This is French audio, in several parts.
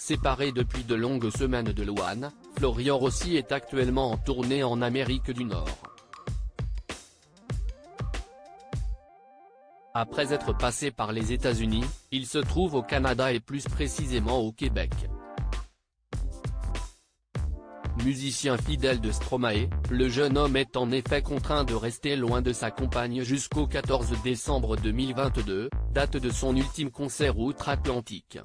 Séparé depuis de longues semaines de Louane, Florian Rossi est actuellement en tournée en Amérique du Nord. Après être passé par les États-Unis, il se trouve au Canada et plus précisément au Québec. Musicien fidèle de Stromae, le jeune homme est en effet contraint de rester loin de sa compagne jusqu'au 14 décembre 2022, date de son ultime concert outre-Atlantique.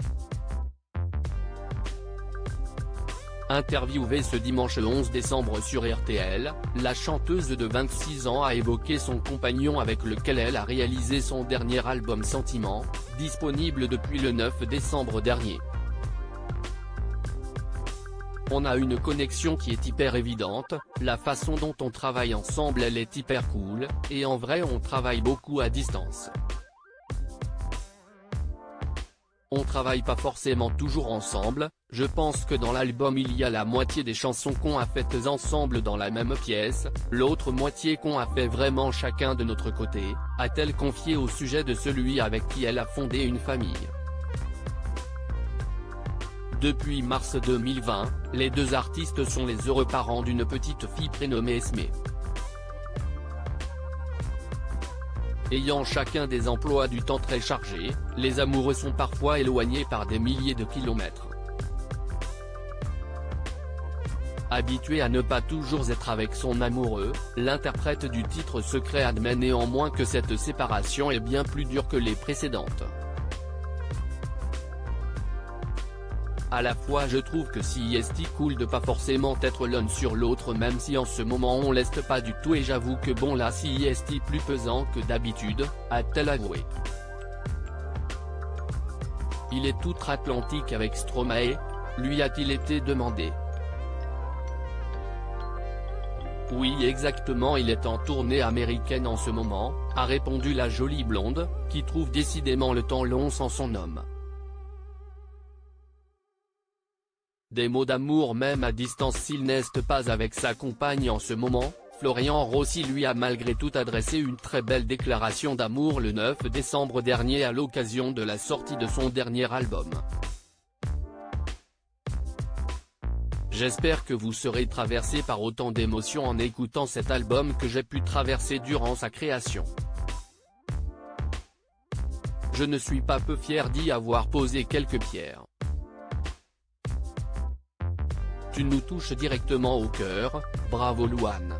Interviewée ce dimanche 11 décembre sur RTL, la chanteuse de 26 ans a évoqué son compagnon avec lequel elle a réalisé son dernier album Sentiment, disponible depuis le 9 décembre dernier. On a une connexion qui est hyper évidente, la façon dont on travaille ensemble elle est hyper cool, et en vrai on travaille beaucoup à distance. On travaille pas forcément toujours ensemble, je pense que dans l'album il y a la moitié des chansons qu'on a faites ensemble dans la même pièce, l'autre moitié qu'on a fait vraiment chacun de notre côté, a-t-elle confié au sujet de celui avec qui elle a fondé une famille. Depuis mars 2020, les deux artistes sont les heureux parents d'une petite fille prénommée Esmé. Ayant chacun des emplois du temps très chargés, les amoureux sont parfois éloignés par des milliers de kilomètres. Habitué à ne pas toujours être avec son amoureux, l'interprète du titre Secret admet néanmoins que cette séparation est bien plus dure que les précédentes. À la fois je trouve que c'est cool de pas forcément être l'un sur l'autre même si en ce moment on l'est pas du tout et j'avoue que bon là c'est plus pesant que d'habitude, a-t-elle avoué. Il est outre-Atlantique avec Stromae, lui a-t-il été demandé. Oui exactement il est en tournée américaine en ce moment, a répondu la jolie blonde, qui trouve décidément le temps long sans son homme. Des mots d'amour même à distance s'il n'est pas avec sa compagne en ce moment, Florian Rossi lui a malgré tout adressé une très belle déclaration d'amour le 9 décembre dernier à l'occasion de la sortie de son dernier album. J'espère que vous serez traversé par autant d'émotions en écoutant cet album que j'ai pu traverser durant sa création. Je ne suis pas peu fier d'y avoir posé quelques pierres. Tu nous touches directement au cœur, bravo Louane.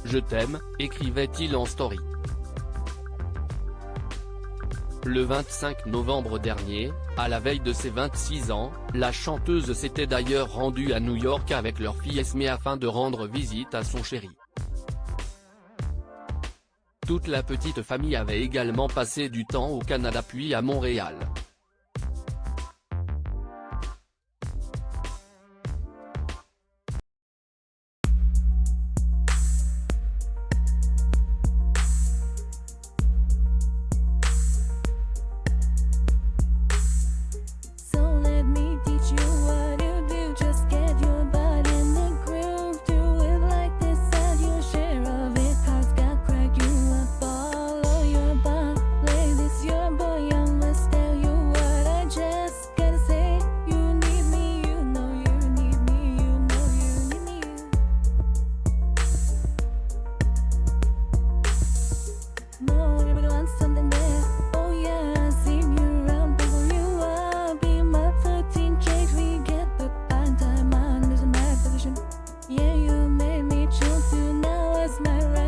Je t'aime, écrivait-il en story. Le 25 novembre dernier, à la veille de ses 26 ans, la chanteuse s'était d'ailleurs rendue à New York avec leur fille Esmé afin de rendre visite à son chéri. Toute la petite famille avait également passé du temps au Canada puis à Montréal. Yeah, you made me choose you, now it's my right.